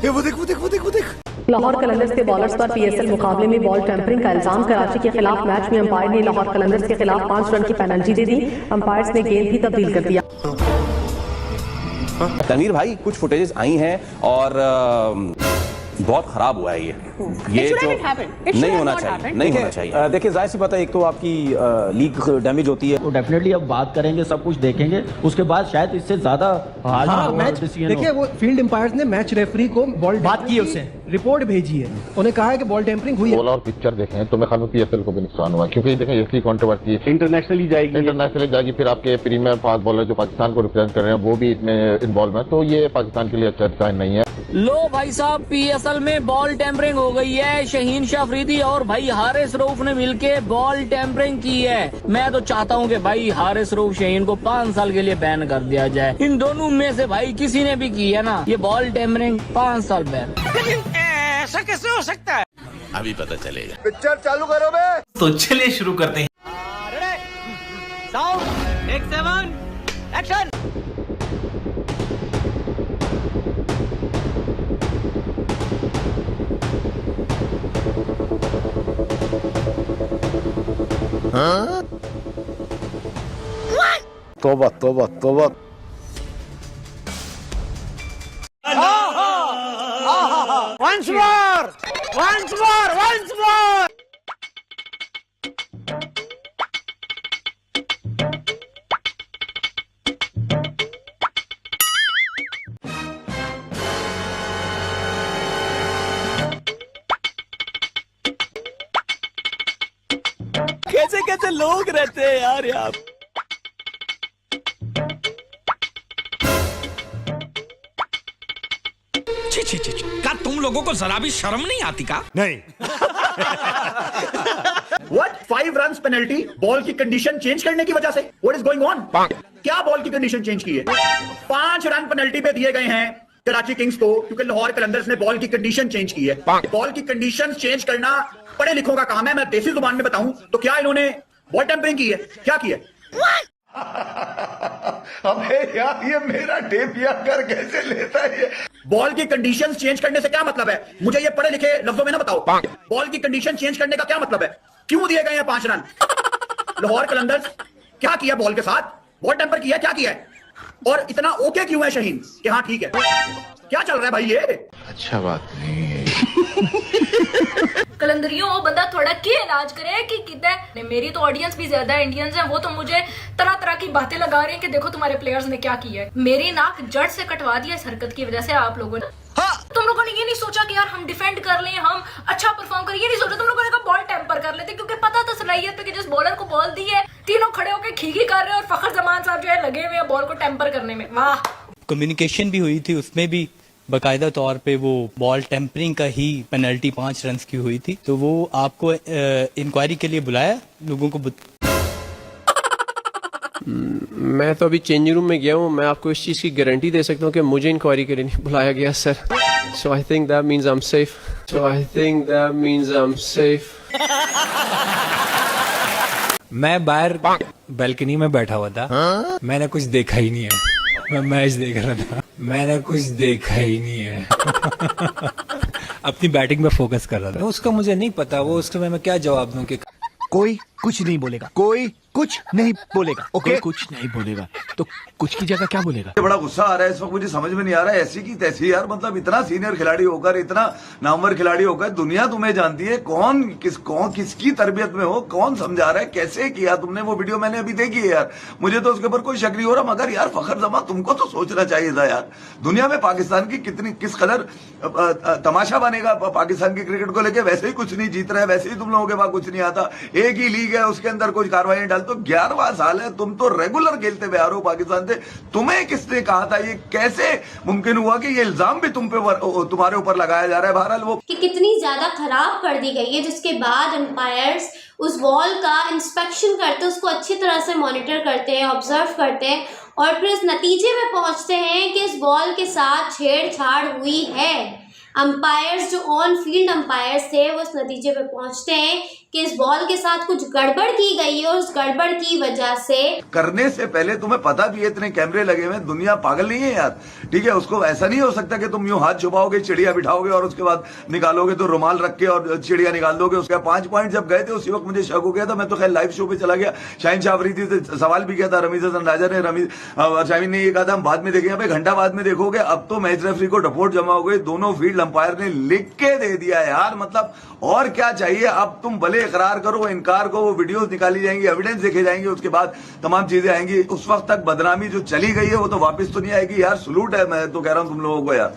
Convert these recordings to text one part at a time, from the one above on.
वो देख वो देख वो देख वो देख। लाहौर कलंदर्स के बॉलर्स पर पीएसएल मुकाबले में बॉल टेम्परिंग का इल्जाम। कराची के खिलाफ मैच में अंपायर ने लाहौर कलंदर्स के खिलाफ 5 रन की पेनल्टी दे दी। अंपायर्स ने गेंद भी तब्दील कर दिया। तनवीर भाई, कुछ फुटेजेस आई हैं और बहुत खराब हुआ है ये जो नहीं होना चाहिए, नहीं होना चाहिए। देखिए जाहिर सी बात है, एक तो आपकी लीग डैमेज होती है, तो डेफिनेटली अब बात करेंगे, सब कुछ देखेंगे, उसके बाद शायद इससे ज्यादा मैच देखिए, वो फील्ड एम्पायर्स ने मैच रेफरी को बॉल बात की, उससे रिपोर्ट भेजी है, उन्हें कहा है कि बॉल टेम्परिंग हुई है। बॉल और पिक्चर देखें तो मैं ख्याल में पीएसएल को भी नुकसान हुआ, क्योंकि देखें इसकी कंट्रोवर्सी इंटरनेशनली जाएगी, फिर आपके प्रीमियर फास्ट बॉलर जो पाकिस्तान को रिप्रेजेंट कर रहे हैं वो भी इसमें इन्वॉल्व है, तो ये पाकिस्तान के लिए अच्छा साइन नहीं है। लो भाई साहब, पीएसएल में बॉल टेम्परिंग हो गई है। शहीन शाह अफरीदी और भाई हारिस रऊफ ने मिलके बॉल टेम्परिंग की है। मैं तो चाहता हूँ कि भाई हारिस रऊफ शहीन को 5 साल के लिए बैन कर दिया जाए। इन दोनों में से भाई किसी ने भी की है ना ये बॉल टेम्परिंग, 5 साल बैन। ऐसा कैसे हो सकता है? अभी पता चलेगा। पिक्चर चालू करो बे। तो चलिए शुरू करते हैं। Sound, take 7, action. तौबा तौबा तौबा। Once more, once more, once more. कैसे कैसे लोग रहते हैं यार यहाँ। क्या तुम लोगों को जरा भी शर्म नहीं आती का? नहीं। What? 5 रन पेनल्टी बॉल की कंडीशन चेंज करने की वजह से? What is going on? क्या बॉल की कंडीशन चेंज की है? 5 रन पेनल्टी पे दिए गए हैं कराची किंग्स को, क्योंकि लाहौर कलंदर्स ने बॉल की कंडीशन चेंज की है। बॉल की कंडीशन चेंज करना पढ़े लिखों का काम है। मैं देसी जुबान में बताऊं तो क्या इन्होंने बॉल टेम्परिंग की है? क्या की है? अबे यार, ये मेरा टेप याद कर कैसे लेता है ये? बॉल की कंडीशंस चेंज करने से क्या मतलब है? मुझे ये पढ़े लिखे लफ्जों में ना बताओ। बॉल की कंडीशन चेंज करने का क्या मतलब है? क्यों दिए गए हैं 5 रन? लाहौर कलंदर्स क्या किया बॉल के साथ? बॉल टेम्पर किया, क्या किया है? और इतना ओके क्यों है शहीन कि हाँ ठीक है? क्या चल रहा है भाई ये? अच्छा बात नहीं है। कलंदरियों वो बंदा थोड़ा के इलाज करे कि कितना। मेरी तो ऑडियंस भी ज्यादा इंडियंस हैं, वो तो मुझे तरह तरह की बातें लगा रहे हैं कि देखो तुम्हारे प्लेयर्स ने क्या किया है। मेरी नाक जड़ से कटवा दिया इस हरकत की वजह से आप लोगों ने। तुम लोगों ने ये नहीं सोचा कि यार हम डिफेंड कर लें, हम अच्छा परफॉर्म करें, ये नहीं सोचा। तुम लोगों ने कहा बॉल टेम्पर कर लेते, क्योंकि पता था सलाहियत पे कि जिस बॉलर को बॉल दी है तीनों खड़े होकर खीगी कर रहे हैं और फखर जमान साहब जो है लगे हुए हैं बॉल को टेम्पर करने में। वाह। कम्युनिकेशन भी हुई थी, उसमें भी बाकायदा तौर पे वो बॉल टेम्परिंग का ही पेनल्टी 5 रन की हुई थी, तो वो आपको इंक्वायरी के लिए बुलाया लोगों को। मैं तो अभी चेंजिंग रूम में गया हूँ, मैं आपको इस चीज़ की गारंटी दे सकता हूँ कि मुझे इंक्वायरी के लिए नहीं बुलाया गया sir. So I think that means I am safe. So I think that means I am safe. मैं बाहर बालकनी में बैठा हुआ था। मैंने कुछ देखा ही नहीं है। मैं मैच देख रहा था, मैंने कुछ देखा ही नहीं है। अपनी बैटिंग में फोकस कर रहा था। उसका मुझे नहीं पता वो उसके मैं क्या जवाब दूं कि कोई कुछ नहीं बोलेगा, कोई कुछ नहीं बोलेगा, ओके? कुछ नहीं बोलेगा तो कुछ की जगह क्या बोलेगा? बड़ा गुस्सा आ रहा है इस वक्त, मुझे समझ में नहीं आ रहा है। ऐसी की तैसी यार, मतलब इतना सीनियर खिलाड़ी होकर, इतना नामवर खिलाड़ी होकर दुनिया तुम्हें जानती है। कौन किसकी तरबियत में हो, कौन समझा रहा है, कैसे किया तुमने? वो वीडियो मैंने अभी देखी है यार, मुझे तो उसके ऊपर कोई शक नहीं हो रहा। मगर यार फखर जमान, तुमको तो सोचना चाहिए था यार, दुनिया में पाकिस्तान की किस कदर तमाशा बनेगा पाकिस्तान की क्रिकेट को लेकर। वैसे ही कुछ नहीं जीत रहा है, वैसे ही तुम लोगों के पास कुछ नहीं आता। एक ही लीग है, उसके अंदर कुछ कार्रवाई डाल। तो 11वां साल है, तुम तो रेगुलर खेलते हुए आ रहे हो पाकिस्तान से। तुम्हें किसने कहा था? ये कैसे मुमकिन हुआ कि ये इल्जाम भी तुम्हारे ऊपर लगाया जा रहा है? बहरहाल वो कि कितनी ज्यादा खराब कर दी गई है, जिसके बाद अंपायर्स उस बॉल का इंस्पेक्शन करते, उसको अच्छी तरह से मॉनिटर करते हैं, ऑब्जर्व करते हैं और फिर इस नतीजे में पहुंचते हैं कि इस बॉल के साथ छेड़छाड़ हुई है। अंपायर्स जो ऑन फील्ड अंपायर्स थे वो इस नतीजे पे पहुंचते हैं कि इस बॉल के साथ कुछ गड़बड़ की गई है और उस गड़बड़ की वजह से करने से पहले तुम्हें पता भी है इतने कैमरे लगे हुए हैं, दुनिया पागल नहीं है यार, ठीक है। उसको ऐसा नहीं हो सकता कि तुम यूं हाथ छुपाओगे, चिड़िया बिठाओगे और उसके बाद निकालोगे तो रुमाल रख के और चिड़िया निकाल दोगे। उसका 5 पॉइंट जब गए थे उसी वक्त मुझे शक हो गया था। मैं तो खैर लाइव शो पे चला गया, शाहीन शाह अफरीदी से सवाल भी किया था, रमीज हसन राजा ने, शाहीन ने ये कहा था हम बाद में देखेंगे। घंटा बाद में देखोगे, अब तो मैच रेफरी को रिपोर्ट जमा हो गई, दोनों फील्ड अंपायर ने लिख के दे दिया यार। मतलब और क्या चाहिए। अब तुम भले इकरार करो, इनकार को, वो वीडियोस निकाली जाएंगी, एविडेंस देखे जाएंगे, उसके बाद तमाम चीजें आएंगी। उस वक्त तक बदनामी जो चली गई है वो तो वापस तो नहीं आएगी यार। सलूट है, मैं तो कह रहा हूं तुम लोगों को यार।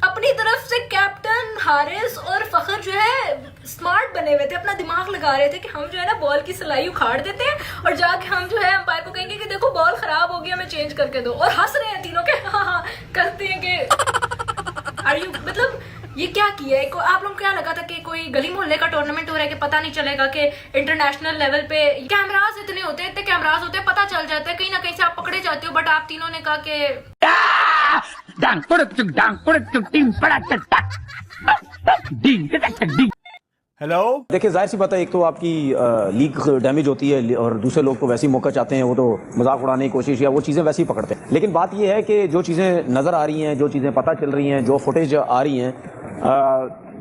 अपनी तरफ से कैप्टन हारिस और फखर जो है स्मार्ट बने हुए थे, अपना दिमाग लगा रहे थे कि हम जो है ना बॉल की सिलाई उखाड़ देते हैं और जाके हम जो है अंपायर को कहेंगे कि देखो बॉल खराब हो गया, मैं चेंज करके दो। और हंस रहे हैं तीनों के, हाँ करते हैं कि आर यू, मतलब ये क्या किया है। आप लोगों को क्या लगा था कि कोई गली मोहल्ले का टूर्नामेंट हो रहा है कि पता नहीं चलेगा कि इंटरनेशनल लेवल पे कैमरास इतने होते हैं, इतने कैमरास होते हैं, पता चल जाता है, कहीं ना कहीं से आप पकड़े जाते हो। बट आप तीनों ने कहा कि हेलो, देखिए जाहिर सी बात है, एक तो आपकी लीग डैमेज होती है और दूसरे लोग तो वैसे ही मौका चाहते हैं, वो तो मजाक उड़ाने की कोशिश या वो चीज़ें वैसे ही पकड़ते हैं। लेकिन बात ये है कि जो चीज़ें नज़र आ रही हैं, जो चीज़ें पता चल रही हैं, जो फुटेज आ रही हैं,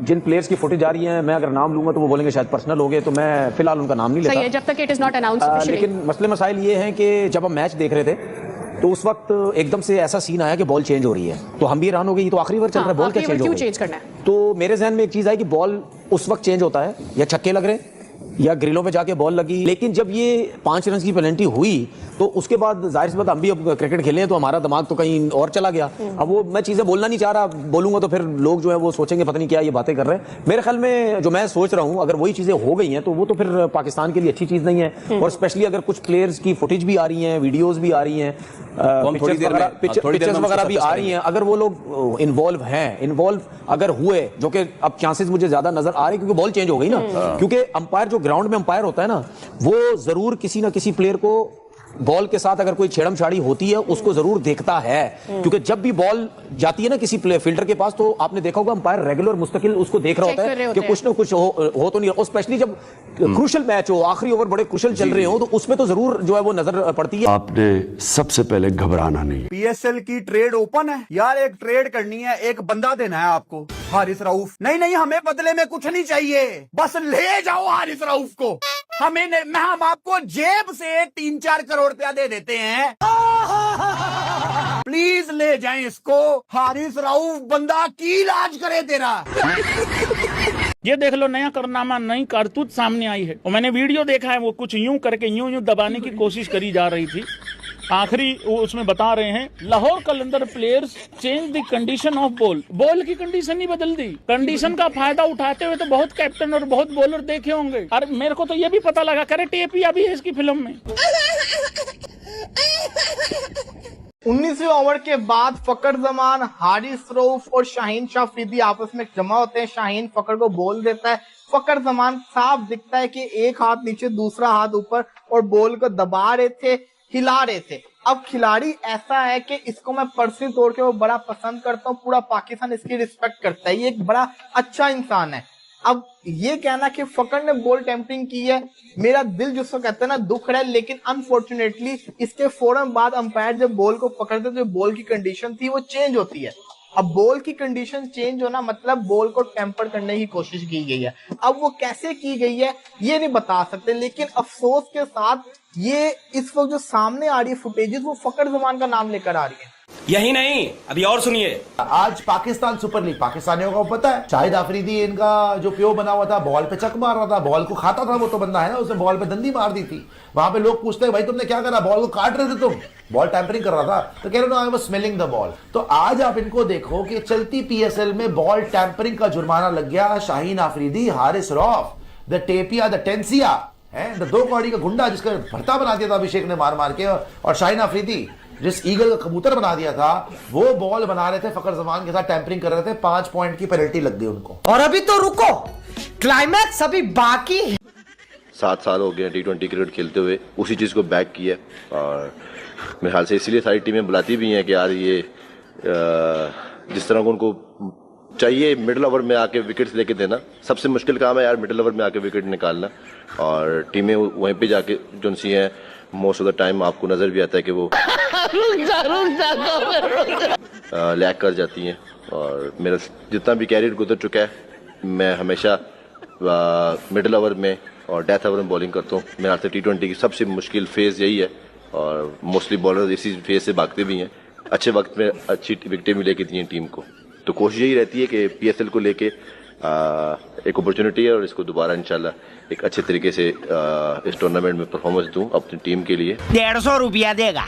जिन प्लेयर्स की फुटेज आ रही है, मैं अगर नाम लूंगा तो वो बोलेंगे शायद पर्सनल हो गए, तो मैं फिलहाल उनका नाम नहीं लेता जब तक इट इज नॉट अनाउंस्ड। लेकिन मसले मसाइल ये हैं कि जब हम मैच देख रहे थे तो उस वक्त एकदम से ऐसा सीन आया कि बॉल चेंज हो रही है, तो हम भी हैरान हो गई, तो आखिरी ओवर चल रहा है, बॉल क्या चेंज हो गई, चेंज करना है। तो मेरे जहन में एक चीज आई कि बॉल उस वक्त चेंज होता है या छक्के लग रहे या ग्रिलों पे जाके बॉल लगी। लेकिन जब ये 5 रन की पेनल्टी हुई तो उसके बाद जाहिर सी बात, हम भी अब क्रिकेट खेले हैं तो हमारा दिमाग तो कहीं और चला गया। अब वो मैं चीजें बोलना नहीं चाह रहा, बोलूंगा तो फिर लोग जो है वो सोचेंगे पता नहीं क्या ये बातें कर रहे हैं। मेरे ख्याल में जो मैं सोच रहा हूं, अगर वही चीजें हो गई हैं तो वो तो फिर पाकिस्तान के लिए अच्छी चीज नहीं है। और स्पेशली अगर कुछ प्लेयर्स की फुटेज भी आ रही है, वीडियोज भी आ रही हैं, पिक्चर्स वगैरह भी आ रही हैं, अगर वो लोग इन्वॉल्व अगर हुए, जो कि अब चांसेस मुझे ज्यादा नजर आ रहे हैं क्योंकि बॉल चेंज हो गई ना। क्योंकि अंपायर जो ग्राउंड में अंपायर होता है ना, वो जरूर किसी ना किसी प्लेयर को बॉल के साथ अगर कोई छेड़म छाड़ी होती है उसको जरूर देखता है। क्योंकि जब भी बॉल जाती है ना किसी फील्डर के पास, तो आपने देखा होगा अंपायर रेगुलर मुस्तकिल उसको देख रहा होता है कि कुछ ना कुछ हो तो नहीं। और स्पेशली जब क्रूशल मैच हो, आखिरी ओवर बड़े क्रूशल चल रहे हो, तो उसमें तो जरूर जो है वो नजर पड़ती है। आपने सबसे पहले घबराना नहीं। पीएसएल की ट्रेड ओपन है यार, एक ट्रेड करनी है, एक बंदा देना है आपको, हारिस रऊफ। नहीं, हमें बदले में कुछ नहीं चाहिए, बस ले जाओ हारिस रऊफ को। हम आपको जेब से 3-4 करोड़ रुपया दे देते हैं, प्लीज ले जाएं इसको। हारिस रऊफ बंदा की इलाज करे तेरा। ये देख लो, नया कारनामा, नई कारतूत सामने आई है। और मैंने वीडियो देखा है, वो कुछ यूं करके यूं दबाने की कोशिश करी जा रही थी। आखिरी वो उसमें बता रहे हैं, Lahore Qalandar players change the condition of ball की कंडीशन ही बदल दी। कंडीशन का फायदा उठाते हुए तो बहुत कैप्टन और बहुत बॉलर देखे होंगे। अरे मेरे को तो ये भी पता लगा, करे टेपिया भी है इसकी फिल्म में। 19वें ओवर के बाद फकर जमान, हारिस रऊफ और शाहीन शाह अफरीदी आपस में जमा होते हैं। शाहीन फकर को बॉल देता है, फकर जमान साफ दिखता है कि एक हाथ नीचे दूसरा हाथ ऊपर और बॉल को दबा रहे थे, हिला रहे थे। अब खिलाड़ी ऐसा है कि इसको मैं पर्सनल तौर पे वो बड़ा पसंद करता हूँ, पूरा पाकिस्तान इसकी रिस्पेक्ट करता है, ये एक बड़ा अच्छा इंसान है। अब ये कहना कि फकर ने बॉल टेम्परिंग की है, मेरा दिल जिसको कहते हैं ना दुख रहा है। लेकिन अनफॉर्चुनेटली इसके फौरन बाद अंपायर जब बॉल को पकड़ते तो बॉल की कंडीशन थी वो चेंज होती है। अब बॉल की कंडीशन चेंज होना मतलब बॉल को टेम्पर करने की कोशिश की गई है। अब वो कैसे की गई है ये नहीं बता सकते, लेकिन अफसोस के साथ ये इस वक्त जो सामने आ रही है फुटेजेस, वो फकर जमान का नाम लेकर आ रही है। यही नहीं, अभी और सुनिए। आज पाकिस्तान सुपर लीग, पाकिस्तानियों को पता है, शाहिद आफरीदी इनका जो प्यो बना हुआ था, बॉल पे चक मार रहा था, बॉल को खाता था, वो तो बंदा है ना, उसने बॉल पे दंडी मार दी थी। वहां पे लोग पूछते हैं भाई तुमने क्या करा, बॉल को काट रहे थे तुम, बॉल टैंपरिंग कर रहा था, तो कह रहे no I was smelling the ball. तो आज आप इनको देखो कि चलती पीएसएल में बॉल टैंपरिंग का जुर्माना लग गया शाहीन आफरीदी, हारिस रऊफ, द टेपिया, द टेंसिया है, द 2 कौड़ी का गुंडा जिसका भरता बना दिया था अभिषेक ने मार मार के, और शाहीन आफरीदी जिस ईगल का कबूतर बना दिया था, वो बॉल बना रहे थे, फकर जमान के साथ टैंपरिंग कर रहे थे, 5 पॉइंट की पेनल्टी लग गई उनको। और अभी तो रुको, क्लाइमैक्स अभी बाकी है। 7 साल हो गए T20 क्रिकेट खेलते हुए, उसी चीज को बैक किया। और मेरे ख्याल से इसीलिए सारी टीमें बुलाती भी हैं कि यार ये जिस तरह को उनको चाहिए मिडिल ओवर में आके विकेट्स लेके देना। सबसे मुश्किल काम है यार मिडिल ओवर में आके विकेट निकालना, और टीमें वहीं पे जाके जो सी हैं मोस्ट ऑफ द टाइम आपको नजर भी आता है कि वो लैग कर जाती हैं। और मेरा जितना भी कैरियर गुजर चुका है, मैं हमेशा मिडिल ओवर में और डेथ ओवर में बॉलिंग करता हूँ। मेरे हाथ से T20 की सबसे मुश्किल फेज यही है, और मोस्टली बॉलर इसी फेज से भागते भी हैं। अच्छे वक्त में अच्छी विकेटें भी लेके दी हैं टीम को, तो कोशिश यही रहती है कि PSL को लेके एक अपॉर्चुनिटी है और इसको दोबारा इंशाल्लाह एक अच्छे तरीके से इस टूर्नामेंट में परफॉर्मेंस दूं अपनी टीम के लिए। 150 रुपया देगा।